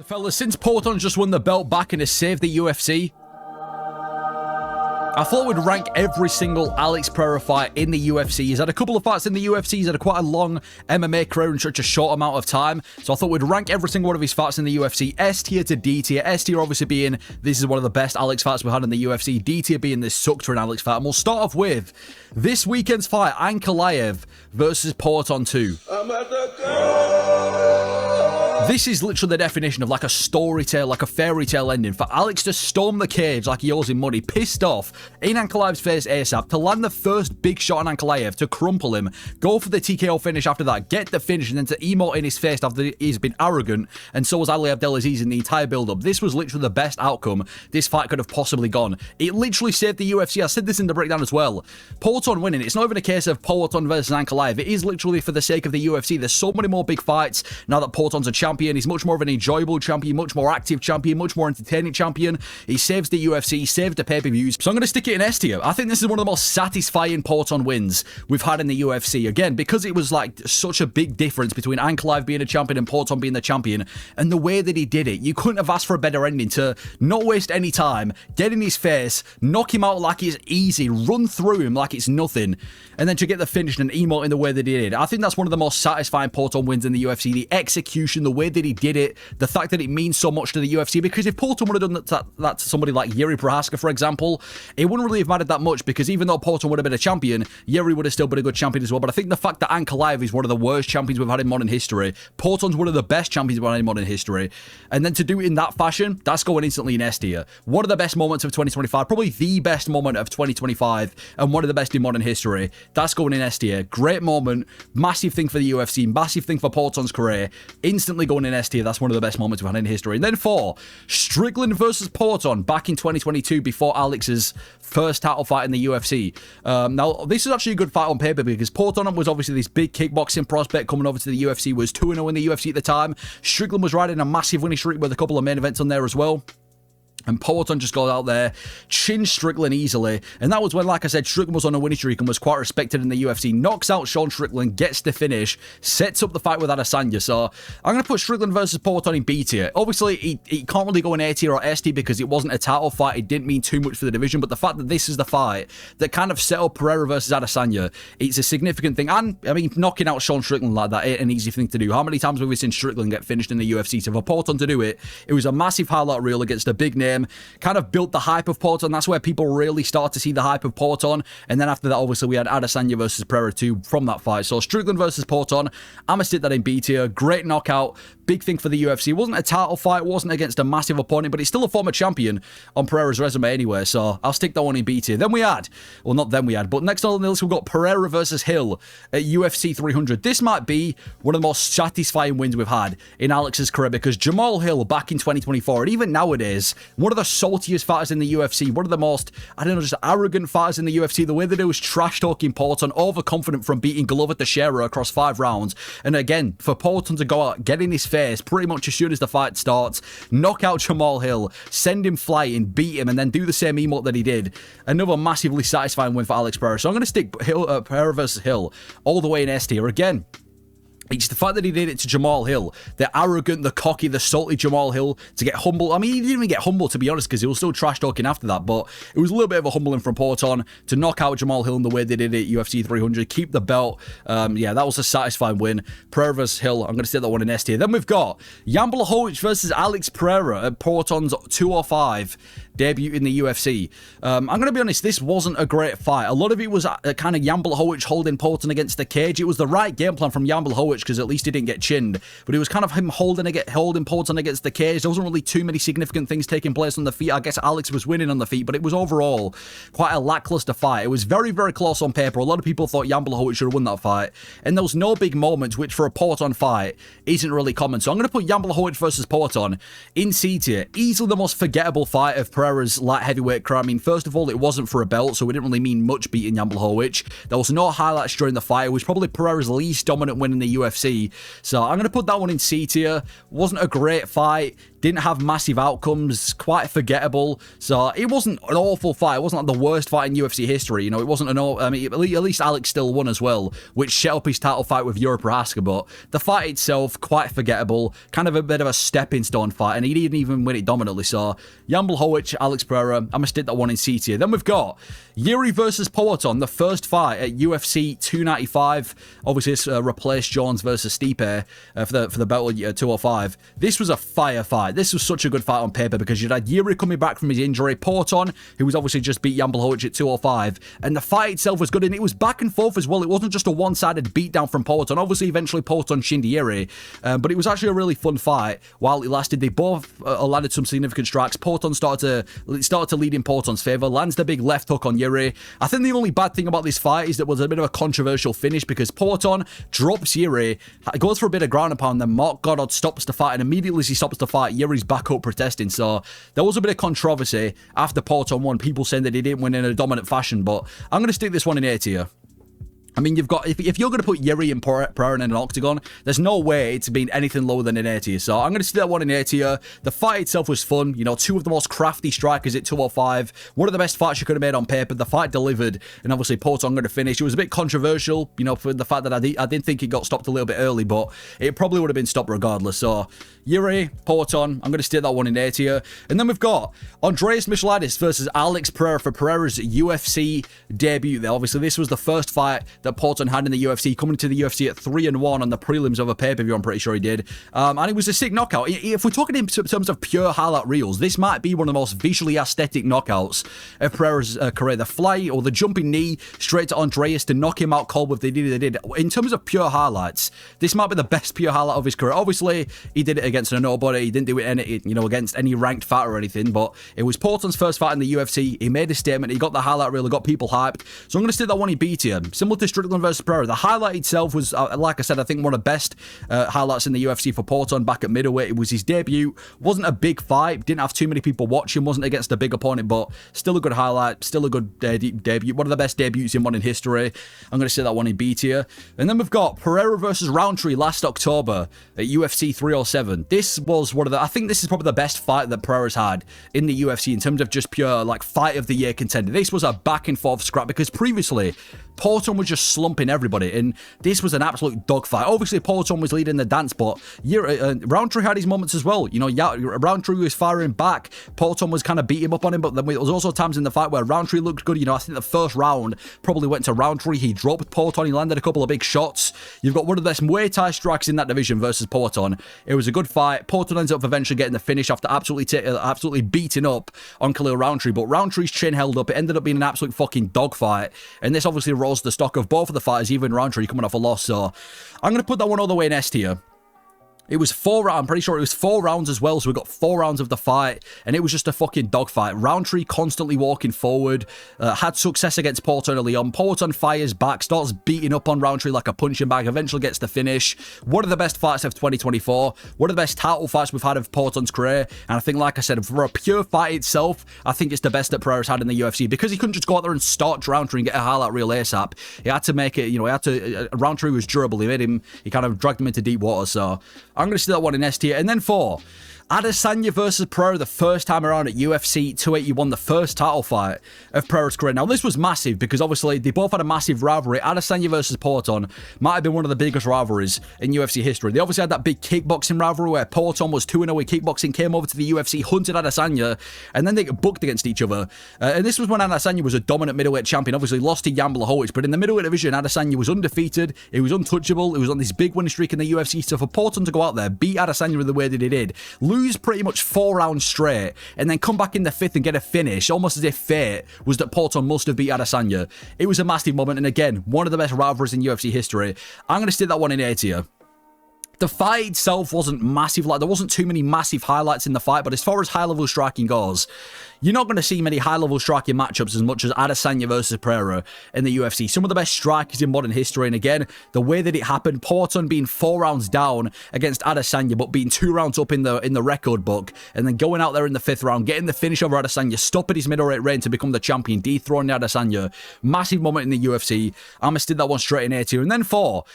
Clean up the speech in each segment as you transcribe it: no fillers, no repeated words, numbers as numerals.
Fellas, since Porton's just won the belt back and has saved the UFC, I thought we'd rank every single Alex Pereira fight in the UFC. He's had a couple of fights in the UFC. He's had quite a long MMA career in such a short amount of time. So I thought we'd rank every single one of his fights in the UFC. S tier to D tier. S tier obviously being this is one of the best Alex fights we've had in the UFC. D tier being this sucked for an Alex fight. And we'll start off with this weekend's fight, Ankalaev versus Porton 2. This is literally the definition of like a story tale, like a fairy tale ending. For Alex to storm the cage like he owes him money, pissed off, in Ankalaev's face ASAP, to land the first big shot on Ankalaev, to crumple him, go for the TKO finish after that, get the finish, and then to emote in his face after he's been arrogant, and so was Ali Abdelaziz in the entire build-up. This was literally the best outcome this fight could have possibly gone. It literally saved the UFC. I said this in the breakdown as well. Porton winning, it's not even a case of Porton versus Ankalaev. It is literally for the sake of the UFC. There's so many more big fights now that Porton's a champion. He's much more of an enjoyable champion, much more active champion, much more entertaining champion. He saves the UFC, saves the pay-per-views. So I'm going to stick it in S tier. I think this is one of the most satisfying Porton wins we've had in the UFC. Again, because it was like such a big difference between Ankalaev being a champion and Porton being the champion, and the way that he did it, you couldn't have asked for a better ending. To not waste any time, get in his face, knock him out like it's easy, run through him like it's nothing, and then to get the finish and emote in the way that he did. I think that's one of the most satisfying Porton wins in the UFC. The execution, the way that he did it, the fact that it means so much to the UFC, because if Porton would have done that to somebody like Yuri Prochazka, for example, it wouldn't really have mattered that much, because even though Porton would have been a champion, Yuri would have still been a good champion as well. But I think the fact that Ankalaev is one of the worst champions we've had in modern history, Porton's one of the best champions we've had in modern history, and then to do it in that fashion, that's going instantly in S tier. One of the best moments of 2025, probably the best moment of 2025, and one of the best in modern history. That's going in S tier. Great moment, massive thing for the UFC, massive thing for Porton's career, instantly going in S tier. That's one of the best moments we've had in history. And then 4, Strickland versus Porton back in 2022 before Alex's first title fight in the UFC. Now, this is actually a good fight on paper because Porton was obviously this big kickboxing prospect coming over to the UFC, was 2-0 in the UFC at the time. Strickland was riding a massive winning streak with a couple of main events on there as well. And Porton just goes out there, chins Strickland easily. And that was when, like I said, Strickland was on a winning streak and was quite respected in the UFC. Knocks out Sean Strickland, gets the finish, sets up the fight with Adesanya. So I'm going to put Strickland versus Porton in B tier. Obviously, he can't really go in A tier or S tier because it wasn't a title fight. It didn't mean too much for the division. But the fact that this is the fight that kind of set up Pereira versus Adesanya, it's a significant thing. And, I mean, knocking out Sean Strickland like that ain't an easy thing to do. How many times have we seen Strickland get finished in the UFC? So for Porton to do it, it was a massive highlight reel against a big name. Kind of built the hype of Porton. That's where people really start to see the hype of Porton. And then after that, obviously, we had Adesanya versus Pereira 2 from that fight. So Strickland versus Porton, I'm going to stick that in B tier. Great knockout. Big thing for the UFC. It wasn't a title fight. It wasn't against a massive opponent, but he's still a former champion on Pereira's resume anyway. So I'll stick that one in B tier. Then we had, well, not then we had, but next on the list, we've got Pereira versus Hill at UFC 300. This might be one of the most satisfying wins we've had in Alex's career because Jamal Hill back in 2024, and even nowadays, one of the saltiest fighters in the UFC, one of the most, I don't know, just arrogant fighters in the UFC. The way that he was trash-talking Porton, overconfident from beating Glover Teixeira across 5 rounds. And again, for Porton to go out, get in his face pretty much as soon as the fight starts, knock out Jamal Hill, send him flying, beat him, and then do the same emote that he did. Another massively satisfying win for Alex Pereira. So I'm going to stick Pereira versus Hill all the way in S tier. Again, it's the fact that he did it to Jamal Hill, the arrogant, the cocky, the salty Jamal Hill, to get humble. I mean, he didn't even get humble, to be honest, because he was still trash-talking after that, but it was a little bit of a humbling from Porton to knock out Jamal Hill in the way they did it at UFC 300, keep the belt. Yeah, that was a satisfying win. Pereira versus Hill, I'm going to stick that one in S tier. Then we've got Jan Blachowicz versus Alex Pereira at Porton's 205 debut in the UFC. I'm going to be honest, this wasn't a great fight. A lot of it was kind of Jan Blachowicz holding Porton against the cage. It was the right game plan from Jan Blachowicz because at least he didn't get chinned, but it was kind of him holding Porton against the cage. There wasn't really too many significant things taking place on the feet. I guess Alex was winning on the feet, but it was overall quite a lackluster fight. It was very, very close on paper. A lot of people thought Jan Blachowicz should have won that fight, and there was no big moments, which for a Porton fight isn't really common. So I'm going to put Jan Blachowicz versus Porton in C tier. Easily the most forgettable fight of Pereira's light heavyweight career. I mean, first of all, it wasn't for a belt, so it didn't really mean much beating Jan Blachowicz. There was no highlights during the fight. It was probably Pereira's least dominant win in the UFC. So I'm going to put that one in C tier. Wasn't a great fight. Didn't have massive outcomes, quite forgettable. So it wasn't an awful fight. It wasn't like the worst fight in UFC history. You know, it wasn't I mean, at least Alex still won as well, which set up his title fight with Prochazka. But the fight itself, quite forgettable. Kind of a bit of a stepping stone fight, and he didn't even win it dominantly. So Jan Blachowicz, Alex Pereira, I'm going to stick that one in C tier. Then we've got Yuri versus Poatan, the first fight at UFC 295. Obviously, it's replaced Jones versus Stipe for the belt at 205. This was a fire fight. This was such a good fight on paper because you had Yuri coming back from his injury, Poatan, who was obviously just beat Jan Blachowicz at 205, and the fight itself was good, and it was back and forth as well. It wasn't just a one-sided beatdown from Poatan. Obviously, eventually Poatan shinned Yuri, but it was actually a really fun fight while it lasted. They both landed some significant strikes. Poatan started to lead in Poatan's favour, lands the big left hook on Yuri. I think the only bad thing about this fight is that it was a bit of a controversial finish because Poatan drops Yuri, goes for a bit of ground and pound, then Mark Goddard stops the fight, and immediately as he stops the fight, Yuri's back up protesting. So there was a bit of controversy after Poatan won, people saying that he didn't win in a dominant fashion, but I'm going to stick this one in A tier. I mean, you've got, if you're going to put Yuri and Pereira in an octagon, there's no way it's been anything lower than an A tier. So I'm going to stick that one in A tier. The fight itself was fun. You know, two of the most crafty strikers at 205. One of the best fights you could have made on paper. The fight delivered, and obviously Poatan going to finish. It was a bit controversial, you know, for the fact that I did think it got stopped a little bit early, but it probably would have been stopped regardless. So Yuri, Poatan, I'm going to stick that one in A tier. And then we've got Andreas Michailidis versus Alex Pereira for Pereira's UFC debut there. Obviously, this was the first fight that Poatan had in the UFC, coming to the UFC at 3-1 on the prelims of a pay-per-view, I'm pretty sure he did. And it was a sick knockout. If we're talking in terms of pure highlight reels, this might be one of the most visually aesthetic knockouts of Pereira's career. The fly or the jumping knee straight to Andreas to knock him out cold with they did. In terms of pure highlights, this might be the best pure highlight of his career. Obviously, he did it against a nobody. He didn't do it against any ranked fighter or anything, but it was Poatan's first fight in the UFC. He made a statement. He got the highlight reel. He got people hyped. So I'm going to stick that one in B tier. Similar to Strickland versus Pereira. The highlight itself was, like I said, I think one of the best highlights in the UFC for Poatan back at middleweight. It was his debut. Wasn't a big fight. Didn't have too many people watching. Wasn't against a big opponent, but still a good highlight. Still a good debut. One of the best debuts in modern history. I'm going to say that one in B tier. And then we've got Pereira versus Roundtree last October at UFC 307. This was one of the, I think this is probably the best fight that Pereira's had in the UFC in terms of just pure, like, fight of the year contender. This was a back and forth scrap because previously Poatan was just slumping everybody, and this was an absolute dogfight. Obviously, Poatan was leading the dance, but Roundtree had his moments as well. You know, Roundtree was firing back. Poatan was kind of beating up on him, but then there was also times in the fight where Roundtree looked good. You know, I think the first round probably went to Roundtree. He dropped Poatan. He landed a couple of big shots. You've got one of the best Muay Thai strikers in that division versus Poatan. It was a good fight. Poatan ends up eventually getting the finish after absolutely beating up on Khalil Roundtree, but Roundtree's chin held up. It ended up being an absolute fucking dogfight, and this obviously rose the stock of both of the fighters, even Roundtree coming off a loss. So I'm going to put that one all the way in S tier. It was 4 rounds. I'm pretty sure it was 4 rounds as well. So we got 4 rounds of the fight, and it was just a fucking dogfight. Roundtree constantly walking forward, had success against Poatan early on. Poatan fires back, starts beating up on Roundtree like a punching bag, eventually gets the finish. One of the best fights of 2024. One of the best title fights we've had of Poatan's career. And I think, like I said, for a pure fight itself, I think it's the best that Pereira's had in the UFC because he couldn't just go out there and start Roundtree and get a highlight reel ASAP. He had to make it, Roundtree was durable. He kind of dragged him into deep water. So I'm going to see that one in S tier. And then 4, Adesanya versus Pereira the first time around at UFC 281, the first title fight of Pereira's career. Now, this was massive because obviously they both had a massive rivalry. Adesanya versus Poatan might have been one of the biggest rivalries in UFC history. They obviously had that big kickboxing rivalry where Poatan was 2-0 with kickboxing, came over to the UFC, hunted Adesanya, and then they got booked against each other. And this was when Adesanya was a dominant middleweight champion, obviously lost to Jan Blachowicz, but in the middleweight division, Adesanya was undefeated, he was untouchable, he was on this big winning streak in the UFC, so for Poatan to go out there, beat Adesanya in the way that he did, lose pretty much 4 rounds straight, and then come back in the 5th and get a finish, almost as if fate was that Poatan must have beat Adesanya. It was a massive moment, and again, one of the best rivalries in UFC history. I'm going to stick that one in A tier. The fight itself wasn't massive, like there wasn't too many massive highlights in the fight, but as far as high-level striking goes, you're not going to see many high-level striking matchups as much as Adesanya versus Pereira in the UFC. Some of the best strikers in modern history, and again, the way that it happened, Poatan being 4 rounds down against Adesanya, but being 2 rounds up in the record book, and then going out there in the 5th round, getting the finish over Adesanya, stopping his middleweight reign to become the champion, dethroning Adesanya. Massive moment in the UFC. I'm going to stick that one straight in A tier. And then 4,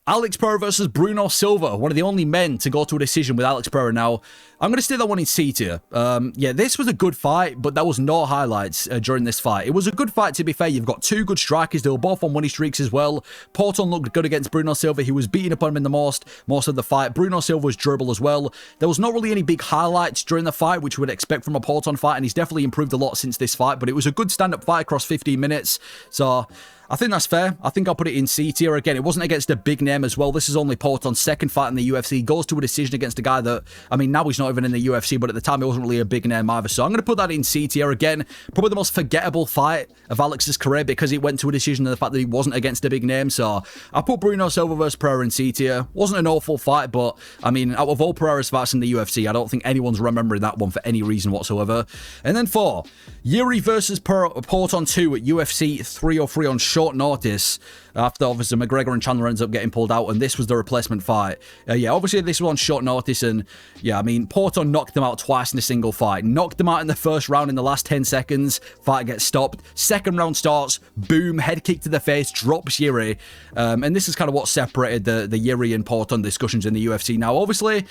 Alex Pereira versus Bruno Silva, one of the only men to go to a decision with Alex Pereira. Now, I'm going to stick that one in C tier. Yeah, this was a good fight, but there was no highlights during this fight. It was a good fight, to be fair. You've got two good strikers. They were both on winning streaks as well. Porton looked good against Bruno Silva. He was beating up on him in the most of the fight. Bruno Silva was durable as well. There was not really any big highlights during the fight, which you would expect from a Porton fight, and he's definitely improved a lot since this fight, but it was a good stand-up fight across 15 minutes. So I think that's fair. I think I'll put it in C tier. Again, it wasn't against a big name as well. This is only Porton's second fight in the UFC. Goes to a decision against a guy that, I mean, now he's not even in the UFC, but at the time, he wasn't really a big name either. So I'm going to put that in C tier. Again, probably the most forgettable fight of Alex's career because it went to a decision and the fact that he wasn't against a big name. So I put Bruno Silva versus Pereira in C tier. Wasn't an awful fight, but, I mean, out of all Pereira's fights in the UFC, I don't think anyone's remembering that one for any reason whatsoever. And then 4, Yuri versus Porton 2 at UFC 303 on short notice. After, obviously, McGregor and Chandler ends up getting pulled out, and this was the replacement fight. Yeah, obviously, this was on short notice, and, yeah, I mean, Porton knocked them out twice in a single fight. Knocked them out in the first round in the last 10 seconds. Fight gets stopped. Second round starts. Boom. Head kick to the face. Drops Yuri. And this is kind of what separated the Yuri and Porton discussions in the UFC. Now, obviously,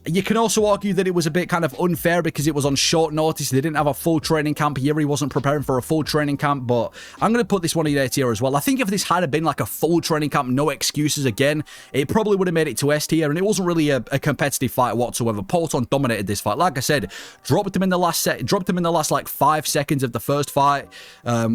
you can also argue that it was a bit kind of unfair because it was on short notice. They didn't have a full training camp. Yuri wasn't preparing for a full training camp, but I'm going to put this one in A tier as well. I think if this had been like a full training camp, no excuses again, it probably would have made it to S tier, and it wasn't really a competitive fight whatsoever. Porton dominated this fight. Like I said, dropped him in the last like 5 seconds of the first fight,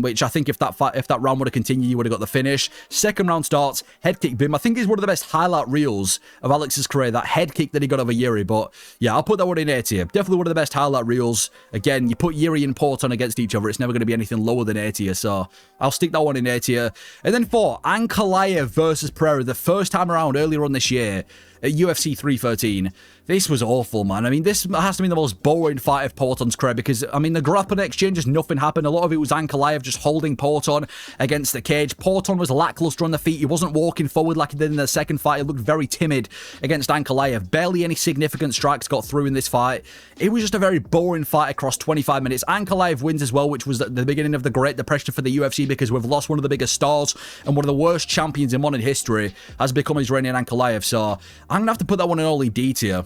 which I think if that round would have continued, you would have got the finish. Second round starts, head kick, boom. I think is one of the best highlight reels of Alex's career, that head kick that he got over Yuri. But yeah, I'll put that one in A tier. Definitely one of the best highlight reels. Again, you put Yuri and Porton against each other, it's never going to be anything lower than A tier, so I'll stick that one in A tier. And then 4, Ankalaev versus Pereira, the first time around earlier on this year at UFC 313. This was awful, man. I mean, this has to be the most boring fight of Porton's career because, I mean, the grappling exchange, just nothing happened. A lot of it was Ankalaev just holding Porton against the cage. Porton was lackluster on the feet. He wasn't walking forward like he did in the second fight. He looked very timid against Ankalaev. Barely any significant strikes got through in this fight. It was just a very boring fight across 25 minutes. Ankalaev wins as well, which was the beginning of the Great Depression for the UFC because we've lost one of the biggest stars and one of the worst champions in modern history has become Iranian Ankalaev. So I'm going to have to put that one in only D tier.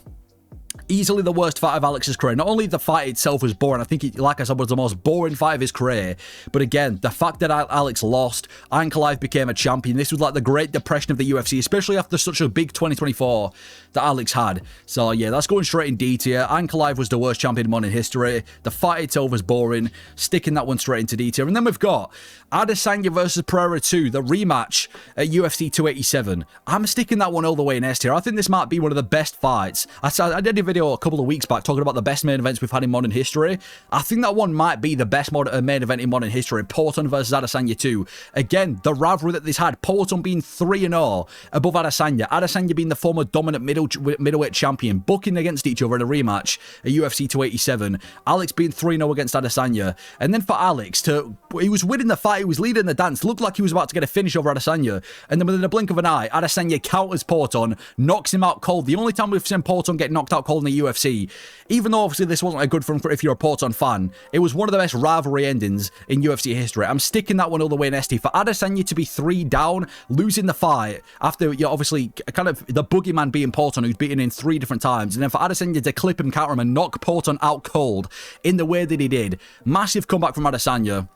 Easily the worst fight of Alex's career. Not only the fight itself was boring, I think it, like I said, was the most boring fight of his career, but again, the fact that Alex lost, Ankalaev became a champion. This was like the Great Depression of the UFC, especially after such a big 2024 that Alex had. So yeah, that's going straight in D tier. Ankalaev was the worst champion in modern history. The fight itself was boring. Sticking that one straight into D tier. And then we've got Adesanya versus Pereira 2, the rematch at UFC 287. I'm sticking that one all the way in S tier. I think this might be one of the best fights. I did a video a couple of weeks back talking about the best main events we've had in modern history. I think that one might be the best main event in modern history. Porton versus Adesanya 2. Again, the rivalry that this had. Porton being 3-0 above Adesanya. Adesanya being the former dominant middleweight champion. Booking against each other in a rematch at UFC 287. Alex being 3-0 against Adesanya. And then for Alex, he was winning the fight. He was leading the dance. Looked like he was about to get a finish over Adesanya. And then within a blink of an eye, Adesanya counters Porton. Knocks him out cold. The only time we've seen Porton get knocked out cold in the UFC, even though obviously this wasn't a good film if you're a Porton fan, it was one of the best rivalry endings in UFC history. I'm sticking that one all the way in ST. For Adesanya to be 3 down, losing the fight after, obviously kind of the boogeyman being Porton, who's beaten in 3 different times, and then for Adesanya to clip him, counter him, and knock Porton out cold in the way that he did. Massive comeback from Adesanya.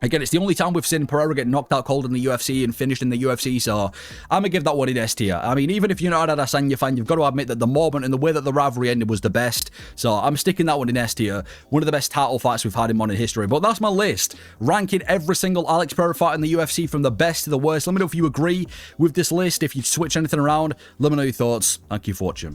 Again, it's the only time we've seen Pereira get knocked out cold in the UFC and finished in the UFC, so I'm going to give that one in S tier. I mean, even if you're not an Adesanya fan, you've got to admit that the moment and the way that the rivalry ended was the best, so I'm sticking that one in S tier. One of the best title fights we've had in modern history, but that's my list. Ranking every single Alex Pereira fight in the UFC from the best to the worst. Let me know if you agree with this list, if you've switched anything around. Let me know your thoughts. Thank you for watching.